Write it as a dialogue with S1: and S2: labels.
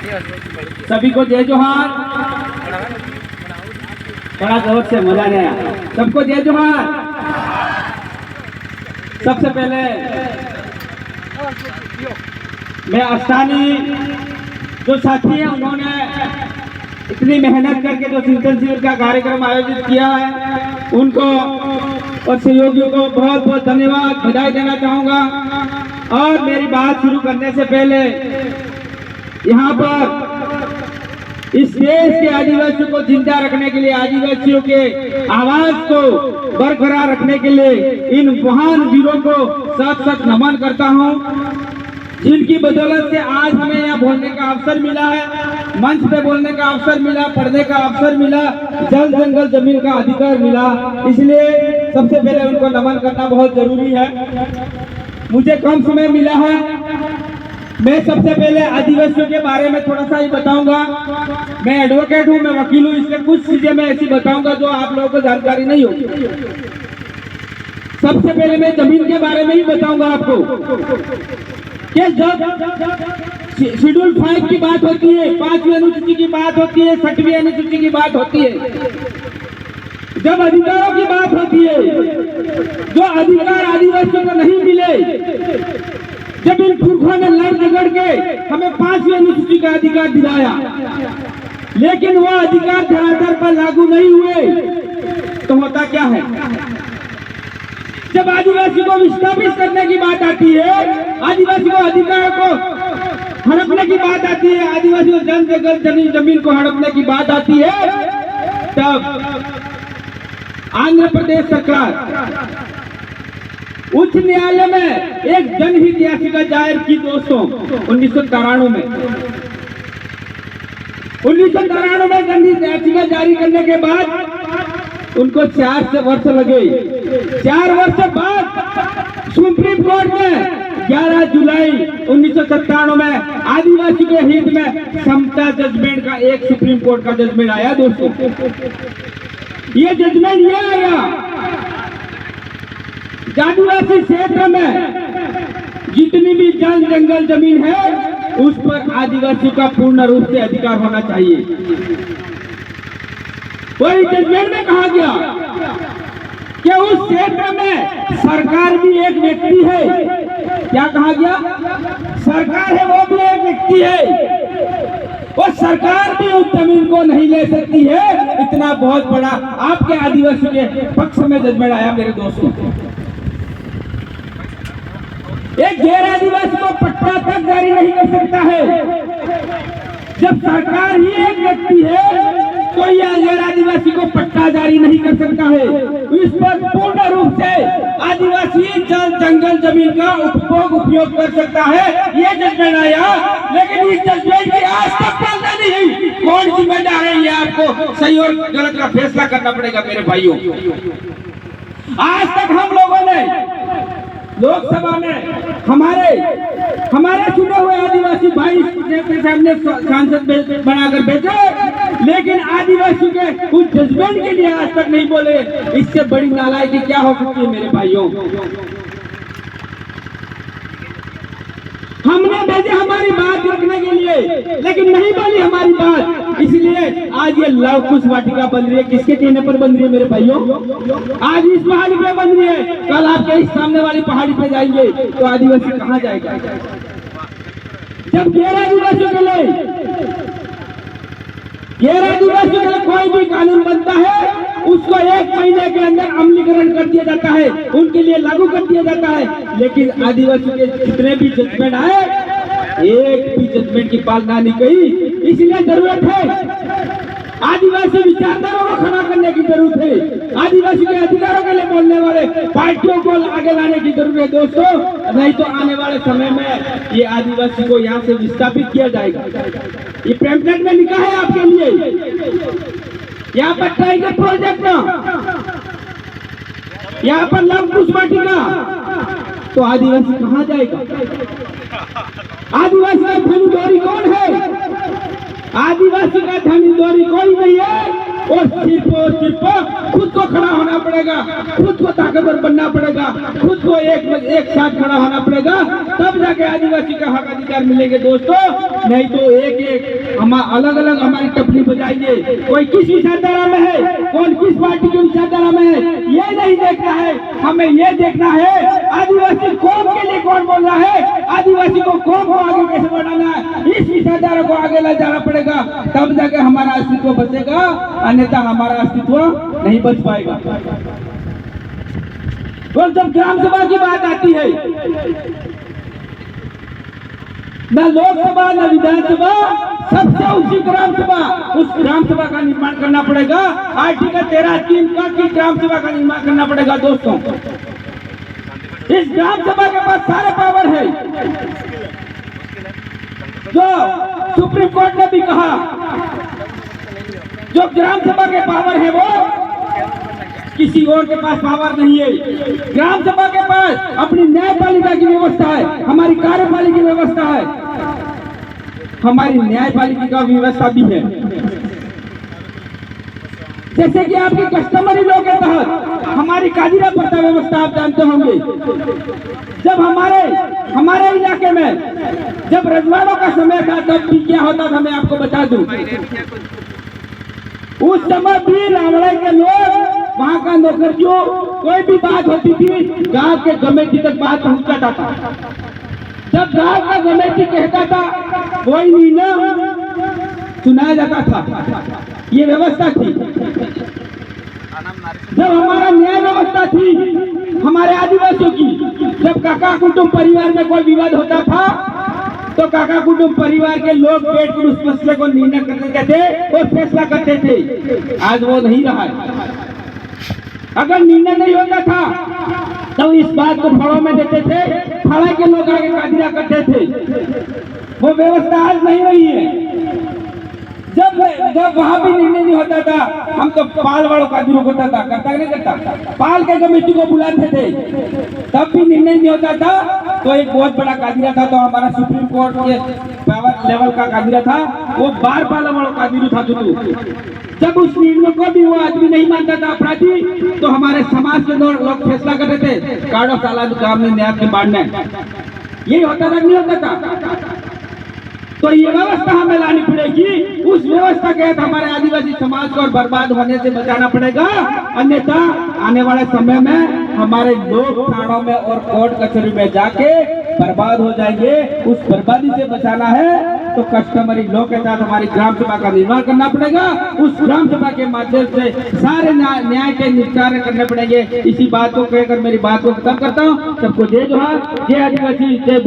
S1: सभी को जय जोहार। बड़ा जोर से मजा नहीं आया। सबको जय जोहार। सबसे पहले मैं स्थानीय जो साथी हैं उन्होंने इतनी मेहनत करके जो चिंतन शिविर का कार्यक्रम आयोजित किया है उनको और सहयोगियों को बहुत बहुत धन्यवाद बधाई देना चाहूँगा। और मेरी बात शुरू करने से पहले यहाँ पर इस देश के आदिवासियों को जिंदा रखने के लिए, आदिवासियों के आवाज को बरकरार रखने के लिए इन महान वीरों को सत सत नमन करता हूँ, जिनकी बदौलत से आज हमें यहाँ बोलने का अवसर मिला है, मंच पे बोलने का अवसर मिला, पढ़ने का अवसर मिला, जल जंगल जमीन का अधिकार मिला। इसलिए सबसे पहले उनको नमन करना बहुत जरूरी है। मुझे कम समय मिला है, मैं सबसे पहले आदिवासियों के बारे में थोड़ा सा ही बताऊंगा। मैं एडवोकेट हूँ, मैं वकील हूँ, इसलिए कुछ चीजें मैं ऐसी बताऊंगा जो आप लोगों को जानकारी नहीं होगी। सबसे पहले मैं जमीन के बारे में ही बताऊंगा आपको कि जब शेड्यूल 5 की बात होती है, 5वीं अनुसूची की बात होती है, 6वीं अनुसूची की बात होती है, जब अधिकारों की बात होती है, जो अधिकार आदिवासियों को नहीं मिले, जब इन पुरखों ने लड़ झगड़ के हमें 5वीं अनुसूची का अधिकार दिलाया, लेकिन वो अधिकार धरातल पर लागू नहीं हुए, तो होता क्या है? जब आदिवासी को विस्थापित करने की बात आती है, आदिवासी को अधिकार को हड़पने की बात आती है, आदिवासी को जन जंगल जमीन को हड़पने की बात आती है, तब आंध्र प्रदेश सरकार उच्च न्यायालय में एक जनहित याचिका दायर की दोस्तों 1993 में। 1993 में जनहित याचिका जारी करने के बाद उनको 4 वर्ष लगे। 4 वर्ष बाद सुप्रीम कोर्ट में 11 जुलाई 1997 में आदिवासी के हित में समता जजमेंट का एक सुप्रीम कोर्ट का जजमेंट आया दोस्तों। ये जजमेंट ये आया, आदिवासी क्षेत्र में जितनी भी जल जंगल जमीन है उस पर आदिवासी का पूर्ण रूप से अधिकार होना चाहिए। वही जजमेंट में कहा गया कि उस क्षेत्र में सरकार भी एक व्यक्ति है। क्या कहा गया? सरकार है वो भी एक व्यक्ति है, और सरकार भी उस जमीन को नहीं ले सकती है। इतना बहुत बड़ा आपके आदिवासी के पक्ष में जजमेंट आया मेरे दोस्तों। एक गैर आदिवासी को पट्टा तक जारी नहीं कर सकता है। जब सरकार ही एक व्यक्ति है तो यह गैर आदिवासी को पट्टा जारी नहीं कर सकता है। इस पर पूर्ण रूप से आदिवासी जल जंगल जमीन का उपयोग कर सकता है। ये जजमेंट आया, लेकिन इस जजमेंट की आज तक पालना नहीं हुई। कौन जिम्मेदार है? ये आपको सही और गलत का फैसला करना पड़ेगा मेरे भाइयों। आज तक हम लोगों ने लोकसभा में हमारे चुने हुए आदिवासी भाई के सामने सांसद बनाकर भेजे, लेकिन आदिवासी के उस जजमेंट के लिए आज तक नहीं बोले। इससे बड़ी नालायकी क्या हो सकती है मेरे भाइयों? हमने भेजे हमारी बात रखने के लिए, लेकिन नहीं बोली हमारी बात। इसलिए आज ये लव कुश वाटिका बन रही है। किसके कहने पर बन रही है मेरे भाइयों? आज इस पहाड़ी पे बन रही है, कल आपके इस सामने वाली पहाड़ी पे जाएंगे तो आदिवासी कहाँ जाएगा? जब गैर आदिवासियों के लिए कोई भी कानून बनता है, उसको 1 महीने के अंदर अमलीकरण कर दिया जाता है, उनके लिए लागू कर दिया जाता है। लेकिन आदिवासी के जितने भी जजमेंट आए, एक भी जजमेंट की पालना नहीं की। इसलिए जरूरत है आदिवासी विचारधाराओं को खड़ा करने की जरूरत है। आदिवासी के अधिकारों के लिए बोलने वाले पार्टियों को आगे लाने की जरूरत है दोस्तों। नहीं तो आने वाले समय में ये आदिवासी को यहाँ से विस्थापित किया जाएगा। ये पैम्फलेट में लिखा है आपके लिए, यहाँ पर टाइगर प्रोजेक्ट, यहाँ पर लव कुश वाटिका, तो आदिवासी कहाँ जाएगा? आदिवासी का धनीधोरी कौन है? आदिवासी का धनीधोरी कोई नहीं है। और सिर्फ खुद को खड़ा होना पड़ेगा, खुद को ताकतवर बनना पड़ेगा, खुद को एक साथ खड़ा होना पड़ेगा, तब जाके आदिवासी का हक अधिकार मिलेंगे दोस्तों। नहीं तो एक एक हम अलग अलग हमारी टपली बजाएंगे। कोई किस विचारधारा में है, कौन किस पार्टी की विचारधारा में है, ये नहीं देखना है। हमें ये देखना है आदिवासी कौम के लिए कौन बोल रहा है, आदिवासी को कौम को आगे कैसे बढ़ाना है, इस विचारधारा को आगे ले जाना पड़ेगा, तब जाके हमारा अस्तित्व बचेगा, अन्यथा हमारा अस्तित्व नहीं बच पाएगा। तो जब ग्राम सभा की बात आती है, न लोकसभा न विधानसभा, सबसे ऊंची ग्राम सभा, उस ग्राम सभा का निर्माण करना पड़ेगा। आर्टिकल 13(3) का की ग्राम सभा का निर्माण करना पड़ेगा। दोस्तों, इस ग्राम सभा के पास सारे पावर है। जो सुप्रीम कोर्ट ने भी कहा, जो ग्राम सभा के पावर है वो किसी और के पास पावर नहीं है। ग्राम सभा के पास अपनी न्यायपालिका की व्यवस्था है, हमारी कार्यपालिका की व्यवस्था है, हमारी न्यायपालिका का व्यवस्था भी है। जैसे कि आपकी कस्टमरी लॉ के तहत हमारी कादिरा प्रथा व्यवस्था आप जानते होंगे। जब हमारे इलाके में जब रजवाड़ों का समय था, तब भी क्या होता था मैं आपको बता दूं। उस समय भी रावड़े के लोग, वहाँ का नौकरियों, कोई भी बात होती थी गांव के कमेटी तक बात पहुंचाता था। जब गांव का कमेटी कहता था कोई निर्णय सुनाया जाता था, ये व्यवस्था थी। जब हमारा न्याय व्यवस्था थी हमारे आदिवासियों की, जब काका कुटुंब परिवार में कोई विवाद होता था तो काका कुटुंब परिवार के लोग बैठकर उस मसले को निर्णय करते थे और फैसला करते थे। आज वो नहीं रहा है। अगर निर्णय नहीं होता था तो इस बात को फड़ों में देते थे, फड़ा के लोग आगे कादिरा करते थे। वो व्यवस्था आज नहीं रही है। जब वहां भी निर्णय नहीं होता था, हम तो पाल वालों का विरोध होता था, करता नहीं करता, पाल के कमेटी को बुलाते थे, तब भी निर्णय नहीं होता था। तो एक बहुत बड़ा कादिरा था, तो हमारा सुप्रीम कोर्ट के पावर लेवल का कादिरा था, वो बार पाल वालों का विरोध था। जब उस निर्णय को भी वो आदमी नहीं मानता था अपराधी, तो हमारे समाज के लोग फैसला करते थे काड़ो साला काम में न्याय के बांटने। यही होता था, नहीं होता था। तो ये व्यवस्था हमें लानी पड़ेगी। उस व्यवस्था के तहत हमारे आदिवासी समाज को बर्बाद होने से बचाना पड़ेगा, अन्यथा आने वाले समय में हमारे लोग थानों में और कोर्ट कचहरी में जाके बर्बाद हो जाएंगे। उस बर्बादी से बचाना है तो कस्टमरी लॉ के साथ हमारी ग्राम सभा का निर्माण करना पड़ेगा। उस ग्राम सभा के माध्यम से सारे न्याय के निपटारे करने पड़ेंगे। इसी बात को कहकर मेरी बात को खत्म करता हूँ। सबको जय जोहार, जय आदिवासी, जय।